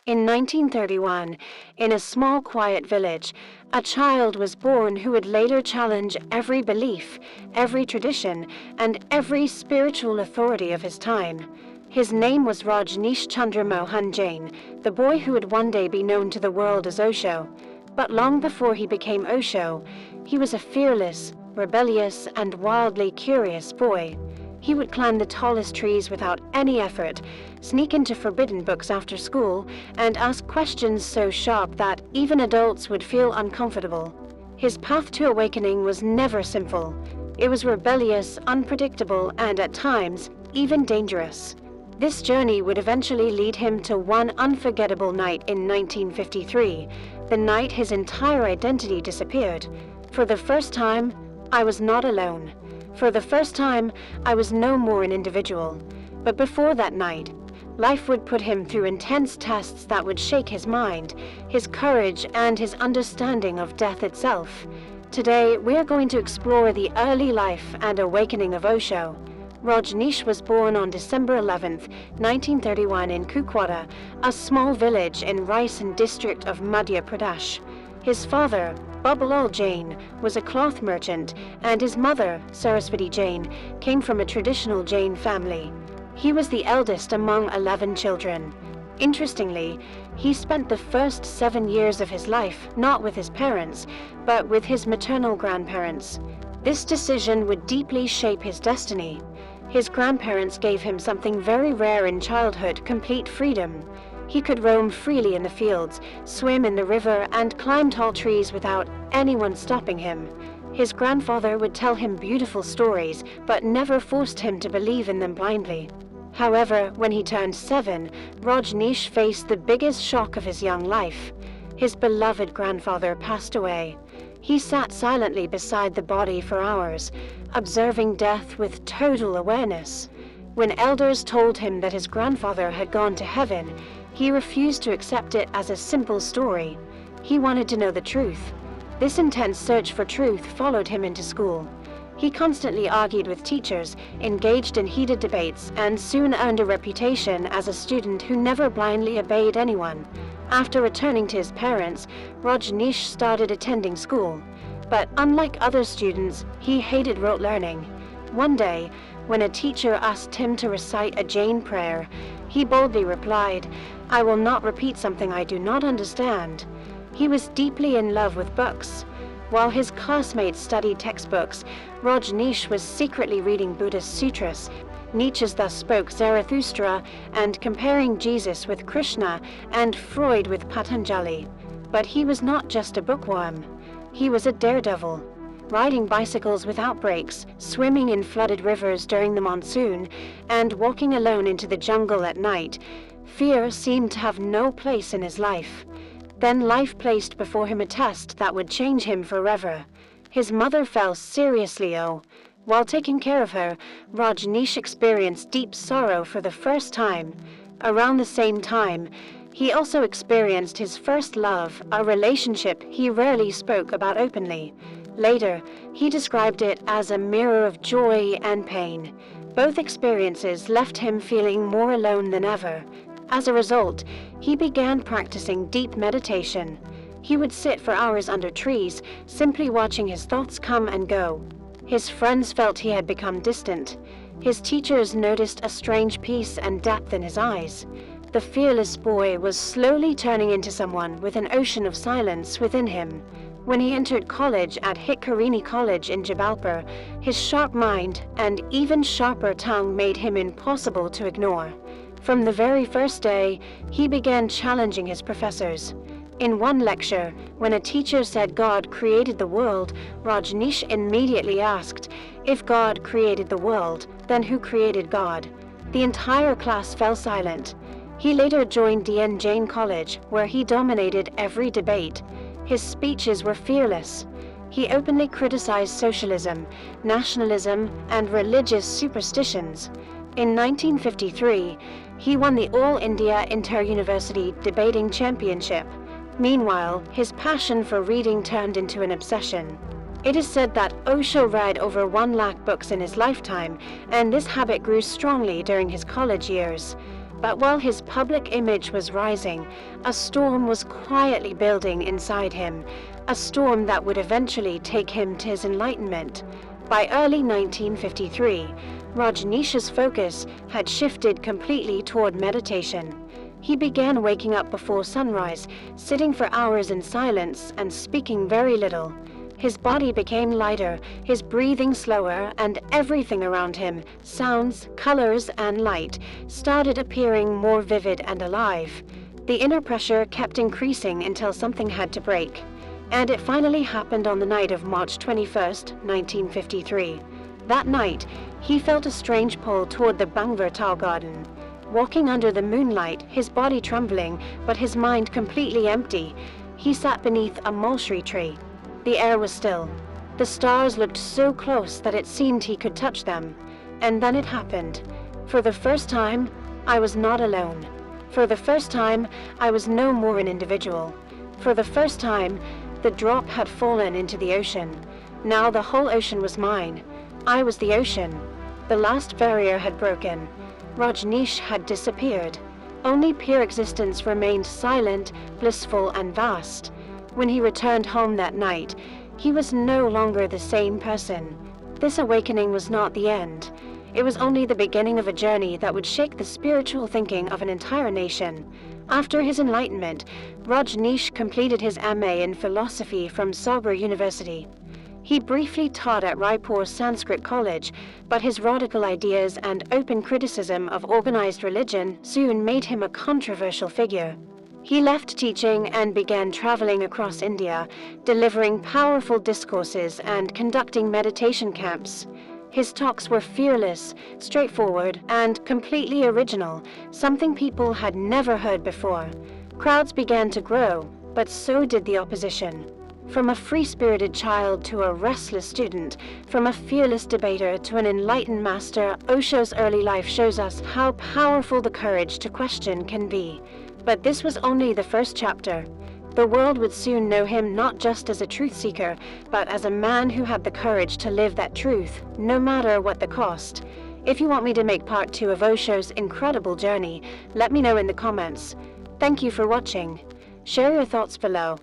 In 1931, in a small quiet village, a child was born who would later challenge every belief, every tradition, and every spiritual authority of his time. His name was Rajneesh Chandra Mohan Jain, the boy who would one day be known to the world as Osho. But long before he became Osho, he was a fearless, rebellious, and wildly curious boy. He would climb the tallest trees without any effort, sneak into forbidden books after school, and ask questions so sharp that even adults would feel uncomfortable. His path to awakening was never simple. It was rebellious, unpredictable, and at times, even dangerous. This journey would eventually lead him to one unforgettable night in 1953, the night his entire identity disappeared. For the first time, I was not alone. For the first time, I was no more an individual. But before that night, life would put him through intense tests that would shake his mind, his courage, and his understanding of death itself. Today, we're going to explore the early life and awakening of Osho. Rajneesh was born on December 11, 1931 in Kukwara, a small village in Raisan district of Madhya Pradesh. His father, Babalal Jain, was a cloth merchant, and his mother, Saraswati Jain, came from a traditional Jain family. He was the eldest among 11 children. Interestingly, he spent the first 7 years of his life not with his parents, but with his maternal grandparents. This decision would deeply shape his destiny. His grandparents gave him something very rare in childhood: complete freedom. He could roam freely in the fields, swim in the river, and climb tall trees without anyone stopping him. His grandfather would tell him beautiful stories, but never forced him to believe in them blindly. However, when he turned 7, Rajneesh faced the biggest shock of his young life. His beloved grandfather passed away. He sat silently beside the body for hours, observing death with total awareness. When elders told him that his grandfather had gone to heaven, he refused to accept it as a simple story. He wanted to know the truth. This intense search for truth followed him into school. He constantly argued with teachers, engaged in heated debates, and soon earned a reputation as a student who never blindly obeyed anyone. After returning to his parents, Rajneesh started attending school. But unlike other students, he hated rote learning. One day, when a teacher asked him to recite a Jain prayer, he boldly replied, "I will not repeat something I do not understand." He was deeply in love with books. While his classmates studied textbooks, Rajneesh was secretly reading Buddhist sutras, Nietzsche's Thus Spoke Zarathustra, and comparing Jesus with Krishna and Freud with Patanjali. But he was not just a bookworm. He was a daredevil. Riding bicycles without brakes, swimming in flooded rivers during the monsoon, and walking alone into the jungle at night, fear seemed to have no place in his life. Then life placed before him a test that would change him forever. His mother fell seriously ill. While taking care of her, Rajneesh experienced deep sorrow for the first time. Around the same time, he also experienced his first love, a relationship he rarely spoke about openly. Later, he described it as a mirror of joy and pain. Both experiences left him feeling more alone than ever. As a result, he began practicing deep meditation. He would sit for hours under trees, simply watching his thoughts come and go. His friends felt he had become distant. His teachers noticed a strange peace and depth in his eyes. The fearless boy was slowly turning into someone with an ocean of silence within him. When he entered college at Hikarini College in Jabalpur, his sharp mind and even sharper tongue made him impossible to ignore. From the very first day, he began challenging his professors. In one lecture, when a teacher said God created the world, Rajneesh immediately asked, "If God created the world, then who created God?" The entire class fell silent. He later joined DN Jain College, where he dominated every debate. His speeches were fearless. He openly criticized socialism, nationalism, and religious superstitions. In 1953, he won the All India Inter-University Debating Championship. Meanwhile, his passion for reading turned into an obsession. It is said that Osho read over 1 lakh books in his lifetime, and this habit grew strongly during his college years. But while his public image was rising, a storm was quietly building inside him, a storm that would eventually take him to his enlightenment. By early 1953, Rajneesh's focus had shifted completely toward meditation. He began waking up before sunrise, sitting for hours in silence and speaking very little. His body became lighter, his breathing slower, and everything around him, sounds, colors, and light, started appearing more vivid and alive. The inner pressure kept increasing until something had to break. And it finally happened on the night of March 21st, 1953. That night, he felt a strange pull toward the Bangvertal garden. Walking under the moonlight, his body trembling, but his mind completely empty, he sat beneath a mulberry tree. The air was still. The stars looked so close that it seemed he could touch them. And then it happened. For the first time, I was not alone. For the first time, I was no more an individual. For the first time, the drop had fallen into the ocean. Now the whole ocean was mine. I was the ocean. The last barrier had broken. Rajneesh had disappeared. Only pure existence remained silent, blissful, and vast. When he returned home that night, he was no longer the same person. This awakening was not the end. It was only the beginning of a journey that would shake the spiritual thinking of an entire nation. After his enlightenment, Rajneesh completed his MA in philosophy from Sagar University. He briefly taught at Raipur Sanskrit College, but his radical ideas and open criticism of organized religion soon made him a controversial figure. He left teaching and began traveling across India, delivering powerful discourses and conducting meditation camps. His talks were fearless, straightforward, and completely original, something people had never heard before. Crowds began to grow, but so did the opposition. From a free-spirited child to a restless student, from a fearless debater to an enlightened master, Osho's early life shows us how powerful the courage to question can be. But this was only the first chapter. The world would soon know him not just as a truth seeker, but as a man who had the courage to live that truth, no matter what the cost. If you want me to make part 2 of Osho's incredible journey, let me know in the comments. Thank you for watching. Share your thoughts below.